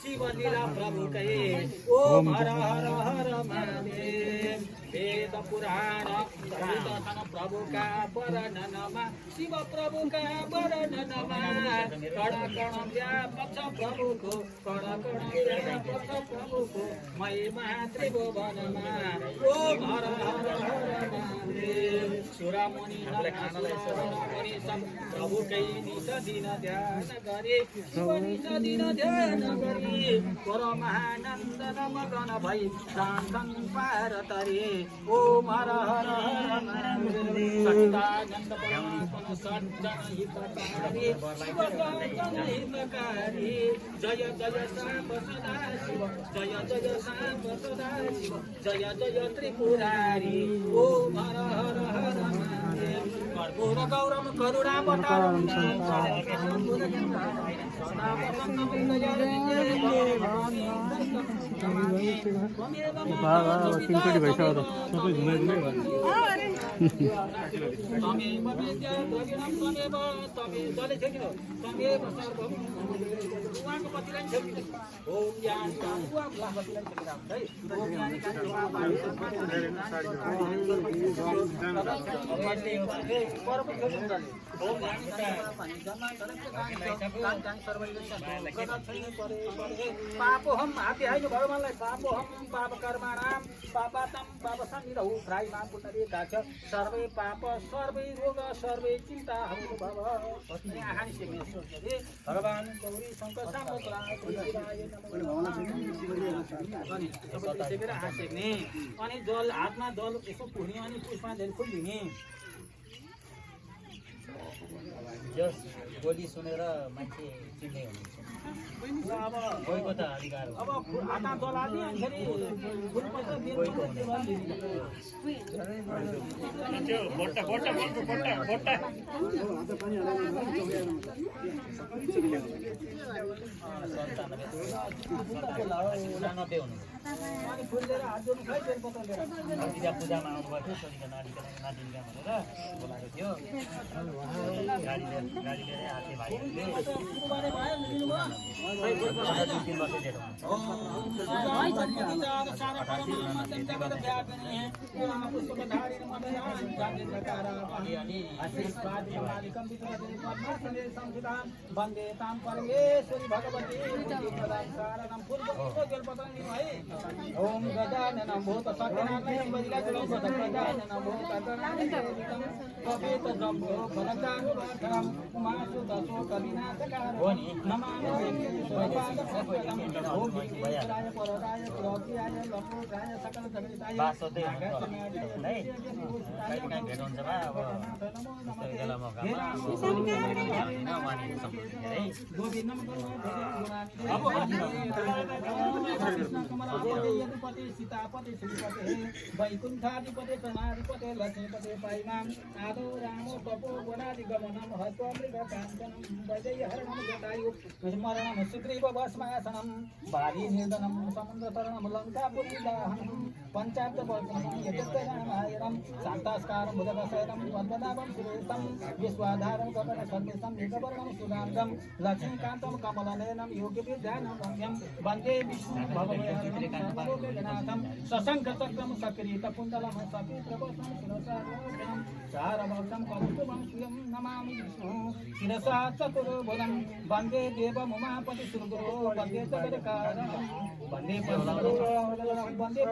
शिव लीला प्रभु कहे ओम हर हर हर महादेव वेद पुराण दर्शन प्रभु का वर्णनमा शिव प्रभु का वर्णनमा कण कण व्यापक प्रभु को कण कण व्यापक प्रभु को महिमा त्रिभुवनमा ओम हर हर हर महादेव सुरमुनि मुनि सब प्रभु कै निज दिन ध्यान गरे निज दिन ध्यान गरे परमानन्द मगन भई प्राण पार तरे ओम हर हर हर महादेव सच्चिदानन्द परमात्मा सज्जन हितकारी सज्जन हितकारी जय जय साम सदा शिव जय जय साम सदा शिव जय जय त्रिपुरारी ओम हर हर हर महादेव कर्पूर गौरम करुणावतारम पापोहम हाते हाइनु भगवानलाई पापोहम पाप कर्माणाम पापातम पापसन्निधौ त्रायमा पुण्डरी दाक्ष सर्वै पाप सर्वै रोग सर्वै चिन्ताहरू भव आहानी सेक्ने सोचले भगवान गौरी शंकर साम्ब सेकेर हात सेक्ने अनि जल हातमा जल यसो पुर्ने अनि पुष्पाञ्जली फुल दिने जस बोली सुनेर मान्छे चिन्ने हुनुहुन्छ अब कोहीको त अधिकार हो अब हातमा जल हाल्ने अनि फेरि फुल मात्र दिनु अनि फुल लिएर हात जोड्नु खै बेल पत्र लिएर पूजामा आउनुभएको थियो छोरीको नातिनीका भनेर बोलाएको थियो गाडी लिएर हाते भाइहरूले 3 वर्ष जेठ वन्दे तां परमेश्वरी भगवती ओम गजाननं भूत सकलामयं वज्रकलं गजाननं भूत गणानां कपित जम्बो फलचानुवाकरं उमासुतसो कविनाशकारं नमामि भगवान् परदाय प्रभुयाय लक्ष्मीकाय सकल जगताय बासोदै है कहिले भेट हुन्छ बा अब बेला मौकामा वाणी सम्बन्ध है गोविन्दपति सीतापति श्रीपति वैकुण्ठाधिपति प्रणाधिपति लक्ष्मीपति पाइमाम आदो रामो तपो गुणादि गमनम हत्वमृग काञ्चनम वैजयहरणम जटायु स्मरणम सुग्रीव भस्मासनम भारी निर्दनम समुद्रतरणम लङ्कापुरी दाहनम पंचाब्द वर्तनम यजत्रामायणम शान्तास्कारम भुजगशयनम पद्मनाभं सुरेशम विश्वाधारं गगन सर्वेशं मेघवर्णं सुधांगं लक्ष्मीकान्तं कमलनयनं योगिविद्यानं वन्द्यं वन्दे विष्णु भगवन्तं सशङ्खचक्रं सक्रीतकुण्डलं सपीतवसं शिरसारोहणं चारवंशं कौस्तुभं श्रियं नमामि विष्णु शिरसा चतुर्भुजं वन्दे देवमुमापति सुरगुरो वन्दे जगत्कारणं वन्दे